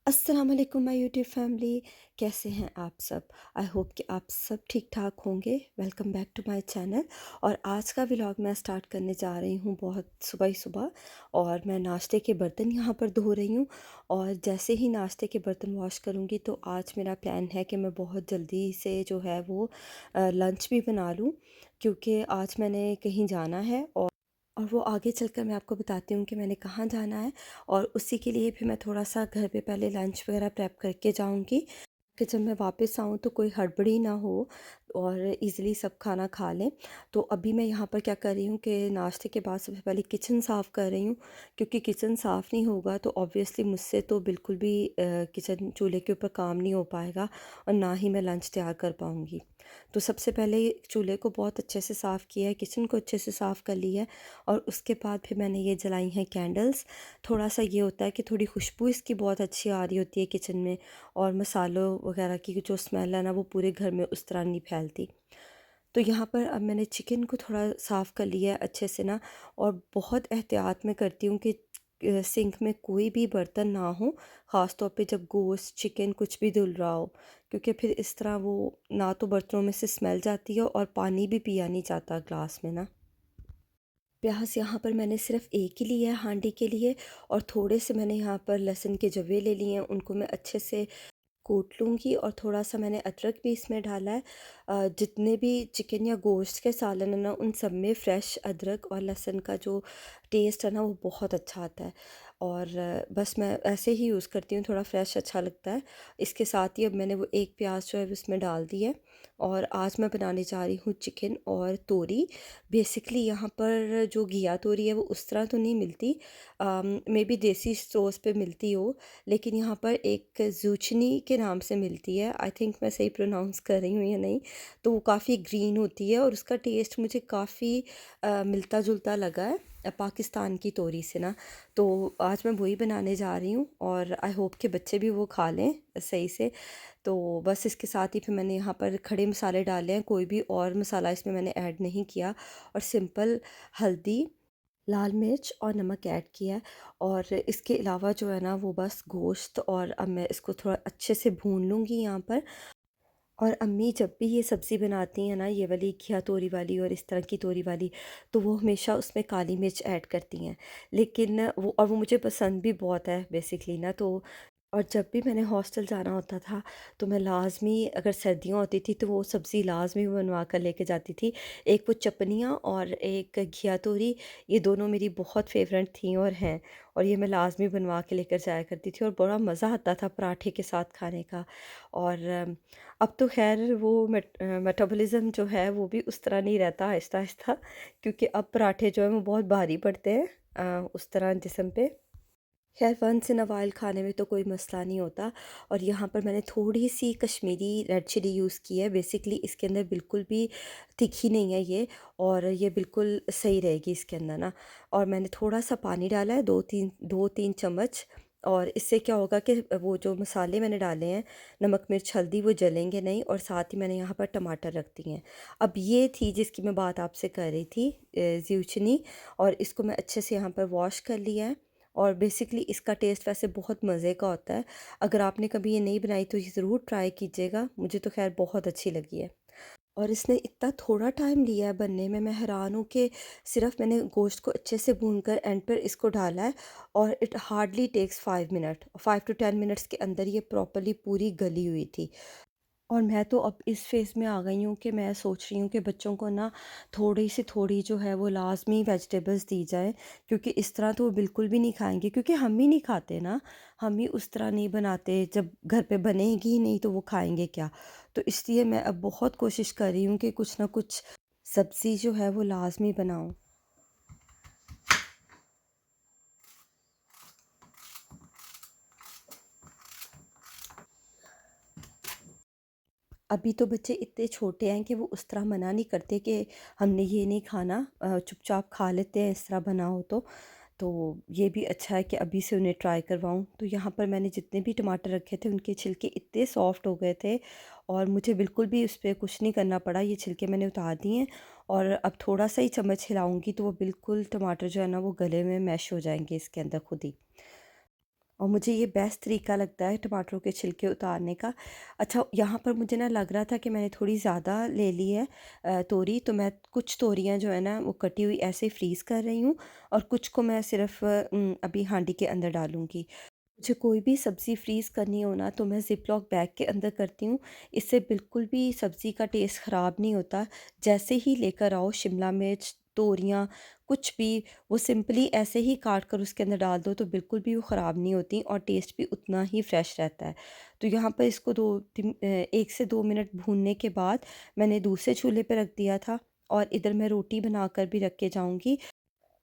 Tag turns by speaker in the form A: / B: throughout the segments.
A: अस्सलाम वालेकुम my YouTube family. कैसे हैं आप सब? आई होप कि आप सब ठीक ठाक होंगे। Welcome back to my channel. और आज का व्लॉग मैं स्टार्ट करने जा रही हूँ बहुत सुबह ही सुबह। और मैं नाश्ते के बर्तन यहाँ पर धो रही हूँ। और जैसे ही नाश्ते के बर्तन वॉश करूँगी तो आज मेरा प्लान है कि मैं बहुत जल्दी से जो है वो लंच भी बना लूँ, क्योंकि आज मैंने कहीं जाना है। और वो आगे चलकर मैं आपको बताती हूँ कि मैंने कहाँ जाना है। और उसी के लिए फिर मैं थोड़ा-सा घर पे पहले लंच वगैरह प्रेप करके जाऊँगी, कि जब मैं वापस आऊँ तो कोई हड़बड़ी ना हो और इजीली सब खाना खा लें। तो अभी मैं यहाँ पर क्या कर रही हूँ कि नाश्ते के बाद सबसे पहले किचन साफ़ कर रही हूँ, क्योंकि किचन साफ़ नहीं होगा तो ऑब्वियसली मुझसे तो बिल्कुल भी किचन चूल्हे के ऊपर काम नहीं हो पाएगा और ना ही मैं लंच तैयार कर पाऊँगी। तो सबसे पहले चूल्हे को बहुत अच्छे से साफ़ किया है, किचन को अच्छे से साफ़ कर लिया है। और उसके बाद फिर मैंने ये जलाई हैं कैंडल्स। थोड़ा-सा ये होता है कि थोड़ी खुशबू इसकी बहुत अच्छी आ रही होती है किचन में, और मसालों वगैरह की जो स्मेल है ना वो पूरे घर में उस तरह नहीं फैलती। तो यहाँ पर अब मैंने चिकन को थोड़ा साफ़ कर लिया है अच्छे से ना। और बहुत एहतियात में करती हूँ कि सिंक में कोई भी बर्तन ना हो, ख़ास तौर पे जब गोश्त चिकन कुछ भी धुल रहा हो, क्योंकि फिर इस तरह वो ना तो बर्तनों में से स्मेल जाती है और पानी भी पिया नहीं जाता ग्लास में ना। प्याज यहाँ पर मैंने सिर्फ़ एक ही लिया है हांडी के लिए। और थोड़े से मैंने यहाँ पर लहसुन के जवे ले लिए हैं, उनको मैं अच्छे से कूट लूँगी। और थोड़ा-सा मैंने अदरक भी इसमें डाला है। जितने भी चिकन या गोश्त के सालन है ना, उन सब में फ्रेश अदरक और लहसुन का जो टेस्ट है ना वो बहुत अच्छा आता है। और बस मैं ऐसे ही यूज़ करती हूँ, थोड़ा फ्रेश अच्छा लगता है। इसके साथ ही अब मैंने वो एक प्याज जो है उसमें डाल दी है। और आज मैं बनाने जा रही हूँ चिकन और तोरी। बेसिकली यहाँ पर जो घिया तोरी है वो उस तरह तो नहीं मिलती, मे बी देसी स्टोर्स पे मिलती हो, लेकिन यहाँ पर एक ज़ूचनी के नाम से मिलती है। आई थिंक मैं सही प्रोनाउंस कर रही हूँ या नहीं। तो वो काफ़ी ग्रीन होती है और उसका टेस्ट मुझे काफ़ी मिलता जुलता लगा है पाकिस्तान की तोरी से ना। तो आज मैं वही बनाने जा रही हूँ और आई होप कि बच्चे भी वो खा लें सही से। तो बस इसके साथ ही फिर मैंने यहाँ पर खड़े मसाले डाले हैं, कोई भी और मसाला इसमें मैंने ऐड नहीं किया। और सिंपल हल्दी, लाल मिर्च और नमक ऐड किया है। और इसके अलावा जो है ना वो बस गोश्त, और अब मैं इसको थोड़ा अच्छे से भून लूँगी यहाँ पर। और अम्मी जब भी ये सब्ज़ी बनाती हैं ना, ये वाली घिया तोरी वाली और इस तरह की तोरी वाली, तो वो हमेशा उसमें काली मिर्च ऐड करती हैं। लेकिन वो मुझे पसंद भी बहुत है बेसिकली ना। तो और जब भी मैंने हॉस्टल जाना होता था तो मैं लाज़मी, अगर सर्दियाँ होती थी तो वो सब्ज़ी लाज़मी बनवा कर लेके जाती थी। एक वो चपनियाँ और एक घिया तोरी, ये दोनों मेरी बहुत फ़ेवरेट थी और हैं। और ये मैं लाज़मी बनवा के लेकर जाया करती थी और बड़ा मज़ा आता था पराठे के साथ खाने का। और अब तो ख़ैर वो मेटाबॉलिज़्म जो है वो भी उस तरह नहीं रहता, आहिस्ता-आहिस्ता, क्योंकि अब पराठे जो हैं वो बहुत भारी पड़ते हैं उस तरह जिस्म पे। ख़ैर वंस इन अ वाइल खाने में तो कोई मसला नहीं होता। और यहाँ पर मैंने थोड़ी-सी कश्मीरी रेड चिली यूज़ की है। बेसिकली इसके अंदर बिल्कुल भी तीखी नहीं है ये, और ये बिल्कुल सही रहेगी इसके अंदर ना। और मैंने थोड़ा-सा पानी डाला है, 2-3 चम्मच। और इससे क्या होगा कि वो जो मसाले मैंने डाले हैं, नमक, मिर्च, हल्दी, वो जलेंगे नहीं। और साथ ही मैंने यहाँ पर टमाटर रख दिए हैं। अब ये थी जिसकी मैं बात आपसे कर रही थी, ज़्यूचनी। और इसको मैं अच्छे से यहाँ पर वॉश कर लिया है। और बेसिकली इसका टेस्ट वैसे बहुत मज़े का होता है। अगर आपने कभी ये नहीं बनाई तो ये ज़रूर ट्राई कीजिएगा, मुझे तो ख़ैर बहुत अच्छी लगी है। और इसने इतना थोड़ा टाइम लिया है बनने में, मैं हैरान हूँ कि सिर्फ़ मैंने गोश्त को अच्छे से भूनकर एंड पर इसको डाला है। और it hardly takes 5 minute, 5 to 10 minutes के अंदर ये प्रॉपर्ली पूरी गली हुई थी। और मैं तो अब इस फ़ेज़ में आ गई हूँ कि मैं सोच रही हूँ कि बच्चों को ना थोड़ी सी थोड़ी जो है वो लाज़मी वेजिटेबल्स दी जाएँ, क्योंकि इस तरह तो वो बिल्कुल भी नहीं खाएँगे, क्योंकि हम ही नहीं खाते ना। हम ही उस तरह नहीं बनाते, जब घर पे बनेगी ही नहीं तो वो खाएँगे क्या? तो इसलिए मैं अब बहुत कोशिश कर रही हूँ कि कुछ ना कुछ सब्ज़ी जो है वो लाज़मी बनाऊँ। अभी तो बच्चे इतने छोटे हैं कि वो उस तरह मना नहीं करते कि हमने ये नहीं खाना, चुपचाप खा लेते हैं इस तरह बना हो तो। तो ये भी अच्छा है कि अभी से उन्हें ट्राई करवाऊँ। तो यहाँ पर मैंने जितने भी टमाटर रखे थे उनके छिलके इतने सॉफ्ट हो गए थे, और मुझे बिल्कुल भी उस पे कुछ नहीं करना पड़ा, ये छिलके मैंने उतार दिए हैं। और अब थोड़ा-सा ही चम्मच हिलाऊँगी तो वो बिल्कुल टमाटर जो है ना वो गले में मैश हो जाएँगे इसके अंदर खुद ही। और मुझे ये बेस्ट तरीका लगता है टमाटरों के छिलके उतारने का। अच्छा, यहाँ पर मुझे ना लग रहा था कि मैंने थोड़ी ज़्यादा ले ली है तोरी, तो मैं कुछ तोरियाँ जो है ना वो कटी हुई ऐसे ही फ्रीज़ कर रही हूँ और कुछ को मैं सिर्फ़ अभी हांडी के अंदर डालूँगी। मुझे कोई भी सब्ज़ी फ्रीज़ करनी हो ना तो मैं ज़िप-लॉक बैग के अंदर करती हूँ। इससे बिल्कुल भी सब्ज़ी का टेस्ट ख़राब नहीं होता। जैसे ही लेकर आओ शिमला मिर्च, तोरियाँ, कुछ भी, वो सिंपली ऐसे ही काट कर उसके अंदर डाल दो तो बिल्कुल भी वो ख़राब नहीं होती और टेस्ट भी उतना ही फ्रेश रहता है। तो यहाँ पर इसको 1 से 2 मिनट भूनने के बाद मैंने दूसरे चूल्हे पे रख दिया था और इधर मैं रोटी बनाकर भी रख के जाऊँगी।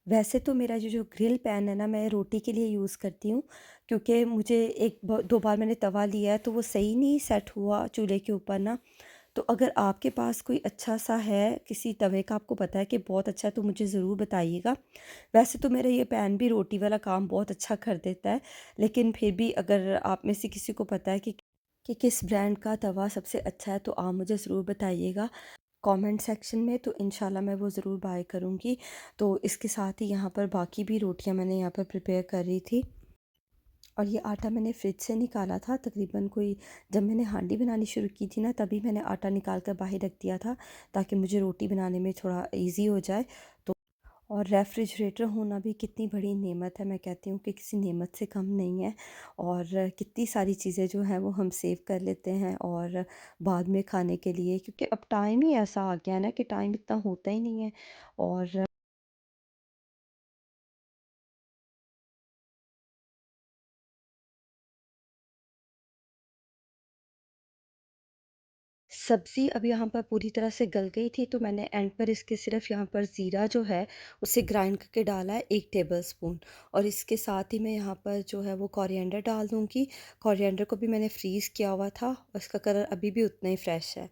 A: वैसे तो मेरा ये जो ग्रिल पैन है ना, मैं रोटी के लिए यूज़ करती हूँ, क्योंकि मुझे 1 ब 2 बार मैंने तवा लिया है तो वो सही नहीं सेट हुआ चूल्हे के ऊपर ना। तो अगर आपके पास कोई अच्छा-सा है, किसी तवे का आपको पता है कि बहुत अच्छा है, तो मुझे ज़रूर बताइएगा। वैसे तो मेरा ये पैन भी रोटी वाला काम बहुत अच्छा कर देता है, लेकिन फिर भी अगर आप में से किसी को पता है कि किस ब्रांड का तवा सबसे अच्छा है, तो आप मुझे ज़रूर बताइएगा कमेंट सेक्शन में, तो इंशाल्लाह मैं वो ज़रूर बाय करूँगी। तो इसके साथ ही यहाँ पर बाकी भी रोटियाँ मैंने यहाँ पर प्रिपेयर कर रही थी और ये आटा मैंने फ्रिज से निकाला था तकरीबन कोई, जब मैंने हांडी बनानी शुरू की थी ना तभी मैंने आटा निकाल कर बाहर रख दिया था ताकि मुझे रोटी बनाने में थोड़ा ईज़ी हो जाए। तो और रेफ्रिजरेटर होना भी कितनी बड़ी नेमत है, मैं कहती हूँ कि किसी नेमत से कम नहीं है। और कितनी सारी चीज़ें जो हैं वो हम सेव कर लेते हैं और बाद में खाने के लिए, क्योंकि अब टाइम ही ऐसा आ गया है ना कि टाइम इतना होता ही नहीं है। और सब्ज़ी अब यहाँ पर पूरी तरह से गल गई थी तो मैंने एंड पर इसके सिर्फ यहाँ पर ज़ीरा जो है उसे ग्राइंड करके डाला है 1 टेबलस्पून। और इसके साथ ही मैं यहाँ पर जो है वो कोरिएंडर डाल दूँगी। कोरिएंडर को भी मैंने फ्रीज़ किया हुआ था और इसका कलर अभी भी उतना ही फ्रेश है।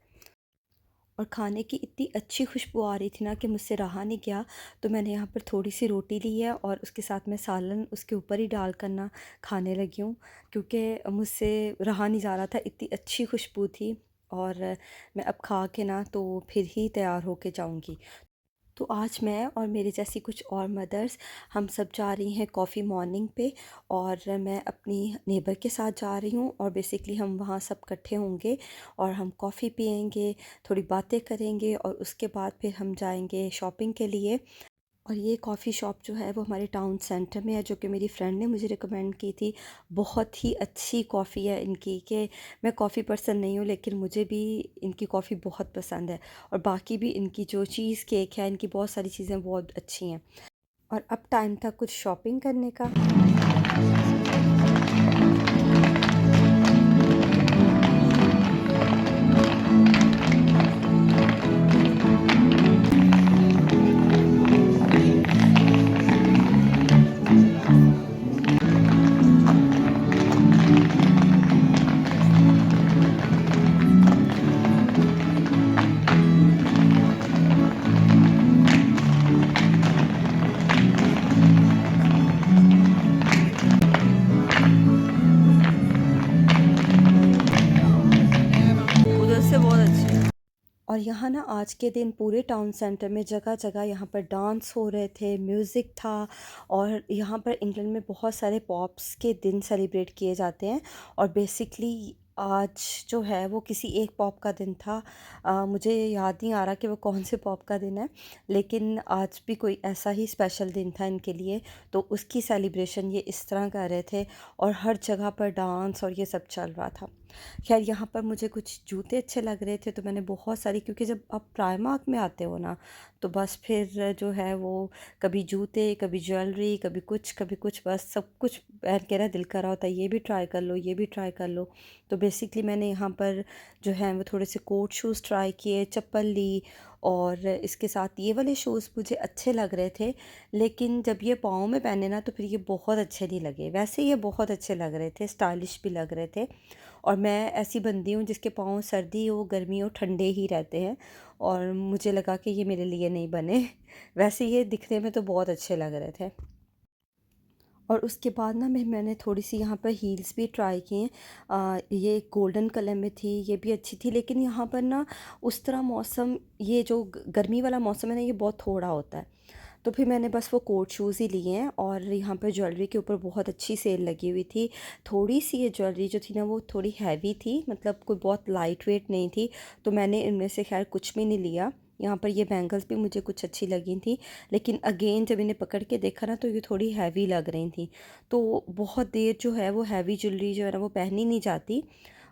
A: और खाने की इतनी अच्छी खुशबू आ रही थी ना कि मुझसे रहा नहीं गया। तो मैंने यहाँ पर थोड़ी सी रोटी ली है और उसके साथ मैं सालन उसके ऊपर ही डाल कर ना खाने लगी हूँ, क्योंकि मुझसे रहा नहीं जा रहा था, इतनी अच्छी खुशबू थी। और मैं अब खा के ना तो फिर ही तैयार होके जाऊँगी। तो आज मैं और मेरे जैसी कुछ और मदर्स, हम सब जा रही हैं कॉफ़ी मॉर्निंग पे। और मैं अपनी नेबर के साथ जा रही हूँ और बेसिकली हम वहाँ सब इकट्ठे होंगे और हम कॉफ़ी पिएंगे, थोड़ी बातें करेंगे और उसके बाद फिर हम जाएंगे शॉपिंग के लिए। और ये कॉफ़ी शॉप जो है वो हमारे टाउन सेंटर में है, जो कि मेरी फ्रेंड ने मुझे रिकमेंड की थी। बहुत ही अच्छी कॉफ़ी है इनकी, कि मैं कॉफ़ी पर्सन नहीं हूँ लेकिन मुझे भी इनकी कॉफ़ी बहुत पसंद है। और बाकी भी इनकी जो चीज़ केक है, इनकी बहुत सारी चीज़ें बहुत अच्छी हैं। और अब टाइम था कुछ शॉपिंग करने का। उधर से बहुत अच्छी है। और यहाँ ना आज के दिन पूरे टाउन सेंटर में जगह जगह यहाँ पर डांस हो रहे थे, म्यूज़िक था। और यहाँ पर इंग्लैंड में बहुत सारे पॉप्स के दिन सेलिब्रेट किए जाते हैं। और बेसिकली आज जो है वो किसी एक पॉप का दिन था। मुझे याद नहीं आ रहा कि वो कौन से पॉप का दिन है, लेकिन आज भी कोई ऐसा ही स्पेशल दिन था इनके लिए। तो उसकी सेलिब्रेशन ये इस तरह कर रहे थे और हर जगह पर डांस और ये सब चल रहा था। ख़ैर, यहाँ पर मुझे कुछ जूते अच्छे लग रहे थे तो मैंने बहुत सारी, क्योंकि जब आप प्राइमार्क में आते हो ना तो बस फिर जो है वो कभी जूते, कभी ज्वेलरी, कभी कुछ, बस सब कुछ पहन के ना दिल कर रहा होता है ये भी ट्राई कर लो, ये भी ट्राई कर लो। तो बेसिकली मैंने यहाँ पर जो है वो थोड़े से कोट शूज़ ट्राई किए, चप्पल ली। और इसके साथ ये वाले शूज़ मुझे अच्छे लग रहे थे, लेकिन जब ये पाँव में पहने ना तो फिर ये बहुत अच्छे नहीं लगे। वैसे ये बहुत अच्छे लग रहे थे, स्टाइलिश भी लग रहे थे। और मैं ऐसी बंदी हूँ जिसके पाँव सर्दी हो गर्मी हो ठंडे ही रहते हैं, और मुझे लगा कि ये मेरे लिए नहीं बने। वैसे ये दिखने में तो बहुत अच्छे लग रहे थे। और उसके बाद ना मैंने थोड़ी सी यहाँ पर हील्स भी ट्राई की हैं। ये गोल्डन कलर में थी, ये भी अच्छी थी, लेकिन यहाँ पर ना उस तरह मौसम, ये जो गर्मी वाला मौसम है ना, ये बहुत थोड़ा होता है। तो फिर मैंने बस वो कोट शूज़ ही लिए हैं। और यहाँ पर ज्वेलरी के ऊपर बहुत अच्छी सेल लगी हुई थी। थोड़ी सी ये ज्वेलरी जो थी ना वो थोड़ी हैवी थी, मतलब कोई बहुत लाइट वेट नहीं थी, तो मैंने इनमें से खैर कुछ भी नहीं लिया। यहाँ पर ये बैंगल्स भी मुझे कुछ अच्छी लगी थी, लेकिन अगेन जब इन्हें पकड़ के देखा ना तो ये थोड़ी हैवी लग रही थी। तो बहुत देर जो है वो हैवी ज्वेलरी जो है ना वो पहनी नहीं जाती।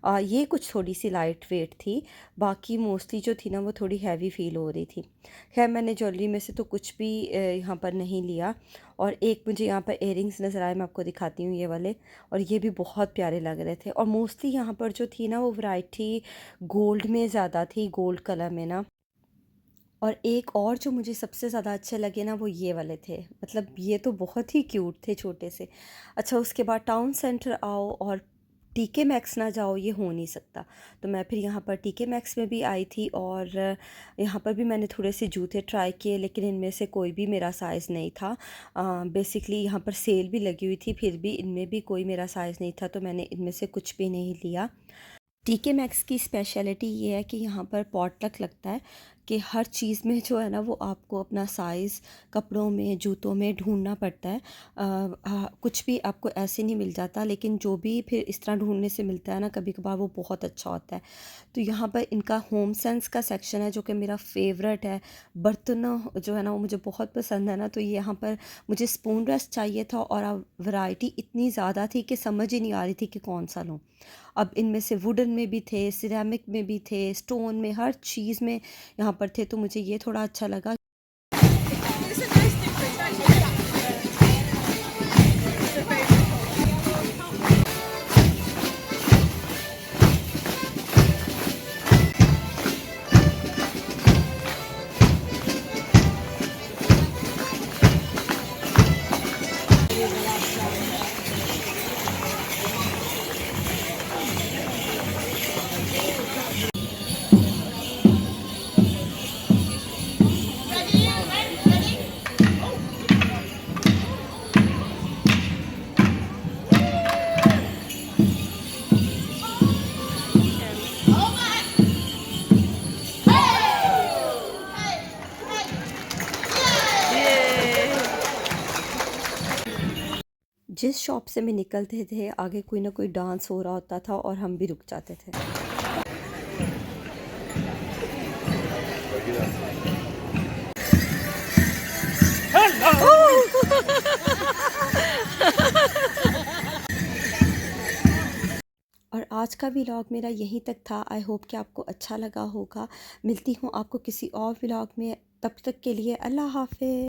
A: ये कुछ थोड़ी सी लाइट वेट थी, बाकी मोस्टली जो थी ना वो थोड़ी हैवी फ़ील हो रही थी। खैर मैंने ज्वेलरी में से तो कुछ भी यहाँ पर नहीं लिया। और एक मुझे यहाँ पर इयररिंग्स नज़र आए, मैं आपको दिखाती हूँ ये वाले। और ये भी बहुत प्यारे लग रहे थे। और मोस्टली यहाँ पर जो थी ना वो वैरायटी गोल्ड में ज़्यादा थी, गोल्ड कलर में ना। और एक और जो मुझे सबसे ज़्यादा अच्छे लगे ना वो ये वाले थे, मतलब ये तो बहुत ही क्यूट थे, छोटे से। अच्छा, उसके बाद टाउन सेंटर आओ और टीके मैक्स ना जाओ, ये हो नहीं सकता। तो मैं फिर यहाँ पर टीके मैक्स में भी आई थी, और यहाँ पर भी मैंने थोड़े से जूते ट्राई किए, लेकिन इनमें से कोई भी मेरा साइज़ नहीं था। बेसिकली यहाँ पर सेल भी लगी हुई थी, फिर भी इनमें भी कोई मेरा साइज़ नहीं था, तो मैंने इनमें से कुछ भी नहीं लिया। टीके मैक्स की स्पेशलिटी ये है कि यहाँ पर पॉटलक लगता है, कि हर चीज़ में जो है ना वो आपको अपना साइज़ कपड़ों में, जूतों में ढूंढना पड़ता है। कुछ भी आपको ऐसे नहीं मिल जाता, लेकिन जो भी फिर इस तरह ढूंढने से मिलता है ना कभी कभार, वो बहुत अच्छा होता है। तो यहाँ पर इनका होम सेंस का सेक्शन है, जो कि मेरा फेवरेट है। बर्तन जो है ना वो मुझे बहुत पसंद है ना, तो यहाँ पर मुझे स्पून रेस्ट चाहिए था, और वैरायटी इतनी ज़्यादा थी कि समझ ही नहीं आ रही थी कि कौन सा लूँ। अब इनमें से वुडन में भी थे, सिरेमिक में भी थे, स्टोन में, हर चीज़ में यहाँ पर थे, तो मुझे ये थोड़ा अच्छा लगा। जिस शॉप से मैं निकलते थे आगे कोई ना कोई डांस हो रहा होता था, और हम भी रुक जाते थे। और आज का व्लॉग मेरा यहीं तक था। आई होप कि आपको अच्छा लगा होगा। मिलती हूँ आपको किसी और व्लॉग में, तब तक के लिए अल्लाह हाफ़िज़।